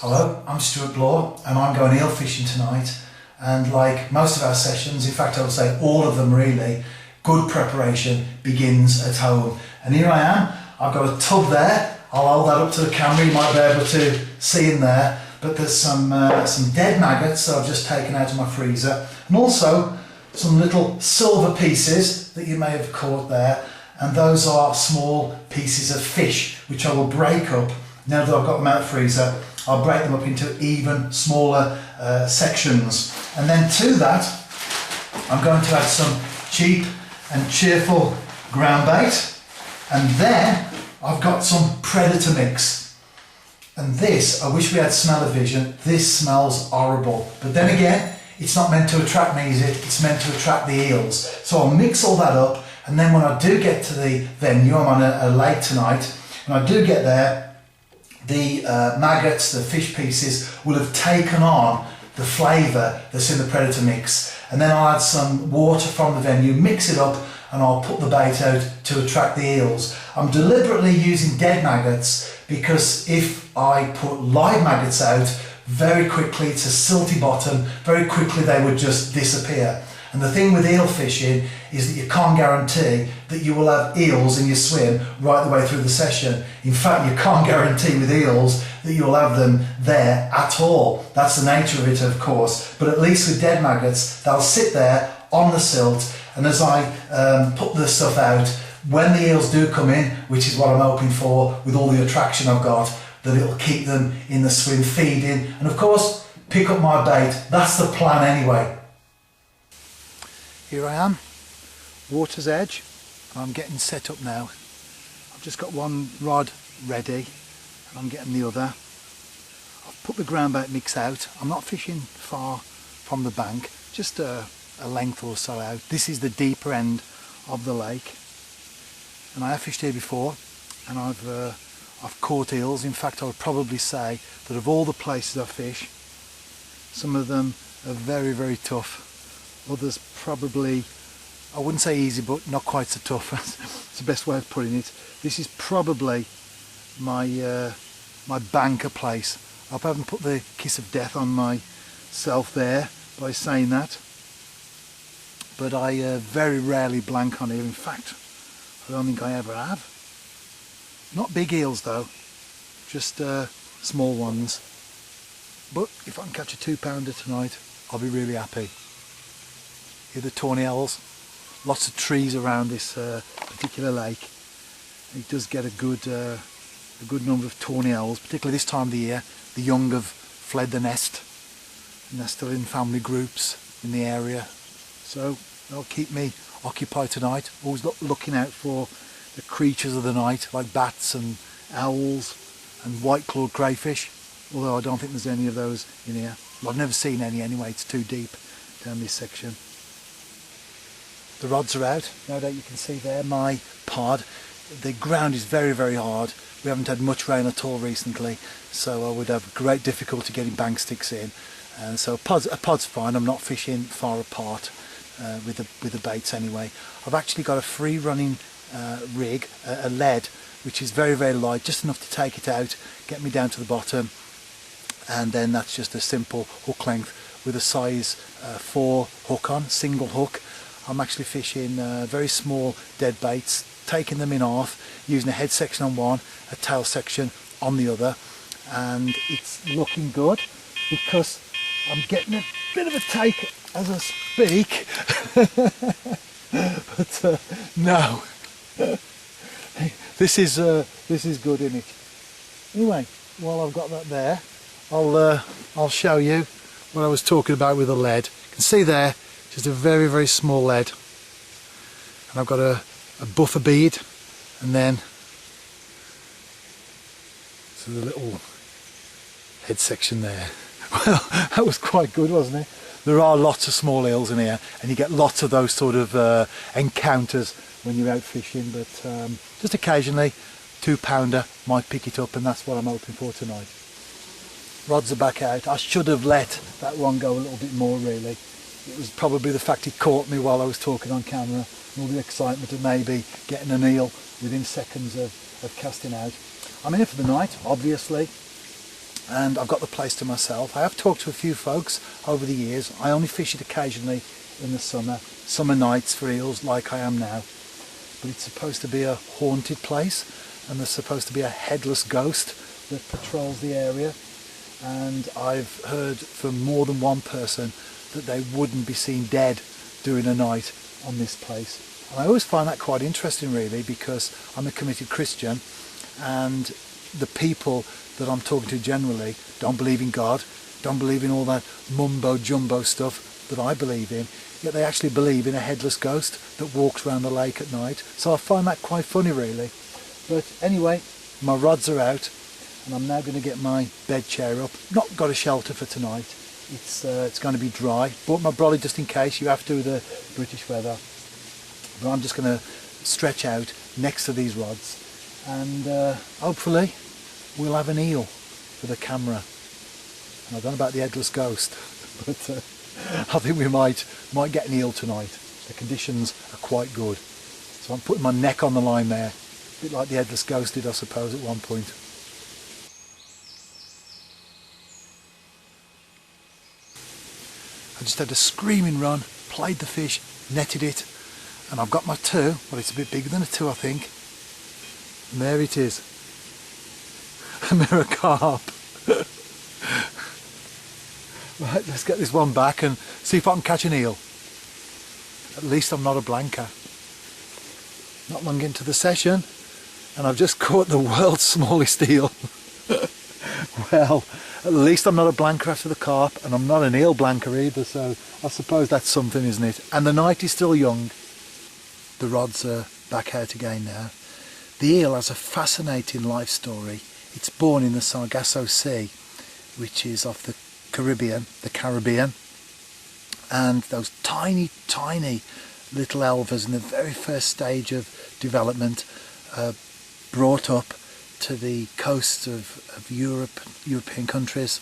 Hello, I'm Stuart Bloor and I'm going eel fishing tonight, and like most of our sessions, in fact I would say all of them really, good preparation begins at home. And here I am, I've got a tub there, I'll hold that up to the camera, you might be able to see in there, but there's some dead maggots that I've just taken out of my freezer, and also some little silver pieces that you may have caught there, and those are small pieces of fish which I will break up. Now that I've got them out of the freezer, I'll break them up into even smaller sections. And then to that, I'm going to add some cheap and cheerful ground bait. And then I've got some predator mix. And this, I wish we had smell-o-vision, this smells horrible. But then again, it's not meant to attract me, is it? It's meant to attract the eels. So I'll mix all that up, and then when I do get to the venue, I'm on a lake tonight, when I do get there, the maggots, the fish pieces, will have taken on the flavour that's in the predator mix. And then I'll add some water from the venue, mix it up, and I'll put the bait out to attract the eels. I'm deliberately using dead maggots because if I put live maggots out, very quickly, it's a silty bottom, very quickly they would just disappear. And the thing with eel fishing is that you can't guarantee that you will have eels in your swim right the way through the session. In fact, you can't guarantee with eels that you'll have them there at all. That's the nature of it, of course. But at least with dead maggots, they'll sit there on the silt, and as I put the stuff out, when the eels do come in, which is what I'm hoping for with all the attraction I've got, that it'll keep them in the swim feeding, and of course, pick up my bait. That's the plan anyway. Here I am, water's edge, and I'm getting set up now. I've just got one rod ready, and I'm getting the other. I've put the ground bait mix out. I'm not fishing far from the bank, just a length or so out. This is the deeper end of the lake, and I have fished here before, and I've caught eels. In fact, I would probably say that of all the places I fish, some of them are very, very tough. Others probably, I wouldn't say easy, but not quite so tough. That's the best way of putting it. This is probably my my banker place. I haven't put the kiss of death on myself there by saying that, but I very rarely blank on here. In fact, I don't think I ever have. Not big eels though, just small ones. But if I can catch a 2-pounder tonight, I'll be really happy. Here are the tawny owls, lots of trees around this particular lake. It does get a good number of tawny owls, particularly this time of the year. The young have fled the nest and they're still in family groups in the area. So they'll keep me occupied tonight, always looking out for the creatures of the night like bats and owls and white-clawed crayfish, although I don't think there's any of those in here. Well, I've never seen any anyway, it's too deep down this section. The rods are out, no doubt you can see there my pod. The ground is very, very hard. We haven't had much rain at all recently, so I would have great difficulty getting bank sticks in. And so a pod's fine. I'm not fishing far apart with the baits anyway. I've actually got a free running rig, a lead, which is very, very light, just enough to take it out, get me down to the bottom, and then that's just a simple hook length with a size 4 hook on, single hook. I'm actually fishing very small dead baits, taking them in half, using a head section on one, a tail section on the other, and it's looking good because I'm getting a bit of a take as I speak. But no, this is good, isn't it? Anyway, while I've got that there, I'll show you what I was talking about with the lead. You can see there, just a very, very small lead, and I've got a buffer bead, and then so the little head section there. Well, that was quite good, wasn't it? There are lots of small eels in here, and you get lots of those sort of encounters when you're out fishing, but just occasionally 2-pounder might pick it up, and that's what I'm hoping for tonight. Rods are back out. I should have let that one go a little bit more really. It was probably the fact it caught me while I was talking on camera, and all the excitement of maybe getting an eel within seconds of casting out. I'm here for the night, obviously. and I've got the place to myself. I have talked to a few folks over the years. I only fish it occasionally in the summer nights for eels like I am now. But it's supposed to be a haunted place, and there's supposed to be a headless ghost that patrols the area. And I've heard from more than one person that they wouldn't be seen dead during a night on this place. And I always find that quite interesting, really, because I'm a committed Christian, and the people that I'm talking to generally don't believe in God, don't believe in all that mumbo jumbo stuff that I believe in, yet they actually believe in a headless ghost that walks around the lake at night. So I find that quite funny, really. But anyway, my rods are out, and I'm now going to get my bed chair up. Not got a shelter for tonight. It's going to be dry. Bought my brolly just in case. You have to with the British weather. But I'm just going to stretch out next to these rods, and hopefully we'll have an eel for the camera. And I don't know about the headless ghost, but I think we might get an eel tonight. The conditions are quite good. So I'm putting my neck on the line there, a bit like the headless ghost did, I suppose, at one point. I just had a screaming run, played the fish, netted it, and I've got my 2. Well, it's a bit bigger than a 2, I think. And there it is. A mirror carp. Right, let's get this one back and see if I can catch an eel. At least I'm not a blanker. Not long into the session, and I've just caught the world's smallest eel. Well, at least I'm not a blanker after the carp, and I'm not an eel blanker either, so I suppose that's something, isn't it? And the night is still young. The rods are back out again now. The eel has a fascinating life story. It's born in the Sargasso Sea, which is off the Caribbean, and those tiny little elvers in the very first stage of development brought up to the coasts of European countries,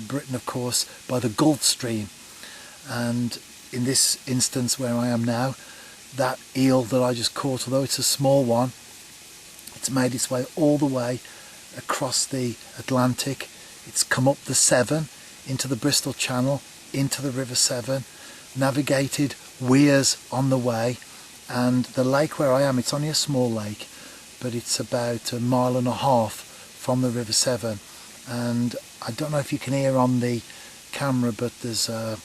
Britain of course, by the Gulf Stream. And in this instance where I am now, that eel that I just caught, although it's a small one, it's made its way all the way across the Atlantic. It's come up the Severn into the Bristol Channel, into the River Severn, navigated weirs on the way, and the lake where I am, it's only a small lake, but it's about 1.5 miles from the River Severn. And I don't know if you can hear on the camera, but there's an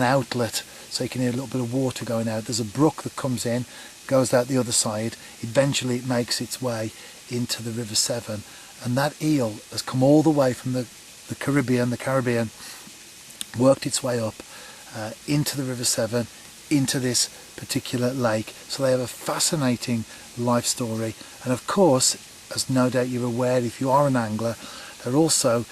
outlet, so you can hear a little bit of water going out. There's a brook that comes in, goes out the other side. Eventually it makes its way into the River Severn, and that eel has come all the way from the Caribbean, worked its way up into the River Severn, into this particular lake. So they have a fascinating life story, and of course, as no doubt you're aware if you are an angler, they're also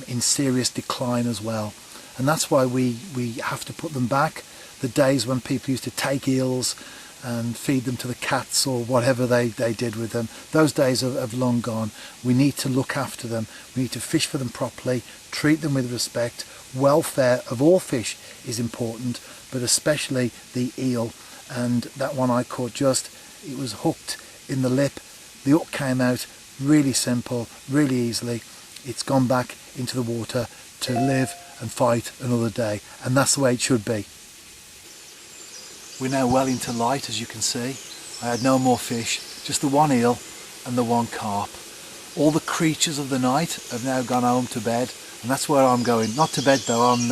in serious decline as well. And that's why we have to put them back. The days when people used to take eels and feed them to the cats or whatever they did with them, those days have long gone. We need to look after them. We need to fish for them properly, treat them with respect. Welfare of all fish is important, but especially the eel. And that one I caught it was hooked in the lip. The hook came out really simple, really easily. It's gone back into the water to live and fight another day, and that's the way it should be. We're now well into light, as you can see. I had no more fish, just the one eel and the one carp. All the creatures of the night have now gone home to bed, and that's where I'm going. Not to bed though, I'm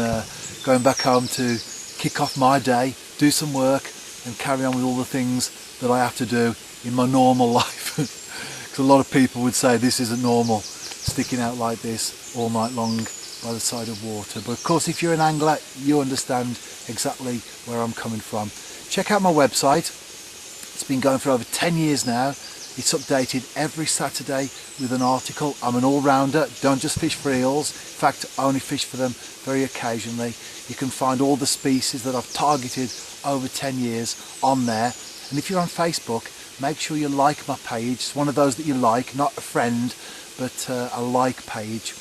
going back home to kick off my day, do some work and carry on with all the things that I have to do in my normal life. Because a lot of people would say this isn't normal, sticking out like this all night long by the side of water. But of course, if you're an angler, you understand exactly where I'm coming from. Check out my website. It's been going for over 10 years now. It's updated every Saturday with an article. I'm an all-rounder, don't just fish for eels. In fact, I only fish for them very occasionally. You can find all the species that I've targeted over 10 years on there. And if you're on Facebook, make sure you like my page. It's one of those that you like, not a friend, but a like page.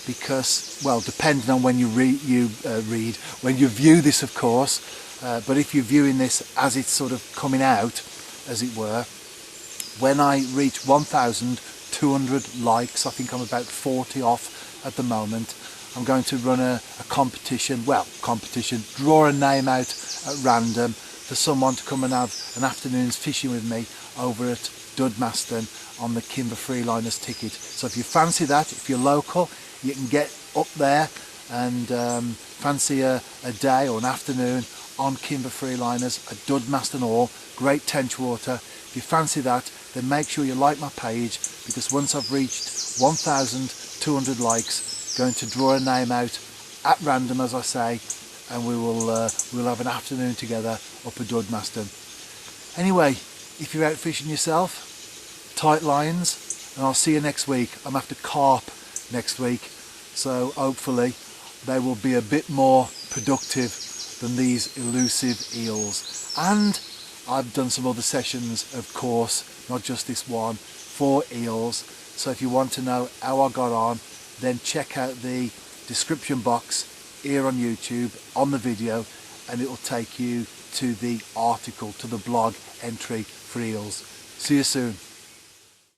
Because, well, depending on when you when you view this, of course, but if you're viewing this as it's sort of coming out, as it were, when I reach 1,200 200 likes. I think I'm about 40 off at the moment. I'm going to run a competition, draw a name out at random for someone to come and have an afternoon's fishing with me over at Dudmaston on the Kimber Freeliners ticket. So if you fancy that, if you're local, you can get up there and fancy a day or an afternoon on Kimber Freeliners at Dudmaston Hall, Great Tenchwater. If you fancy that, then make sure you like my page, because once I've reached 1,200 likes, going to draw a name out at random, as I say, and we'll have an afternoon together up at Dudmaston. Anyway, if you're out fishing yourself, tight lines, and I'll see you next week. I'm after carp next week, so hopefully they will be a bit more productive than these elusive eels. And I've done some other sessions, of course, not just this one, for eels. So if you want to know how I got on, then check out the description box here on YouTube on the video, and it will take you to the article, to the blog entry for eels. See you soon.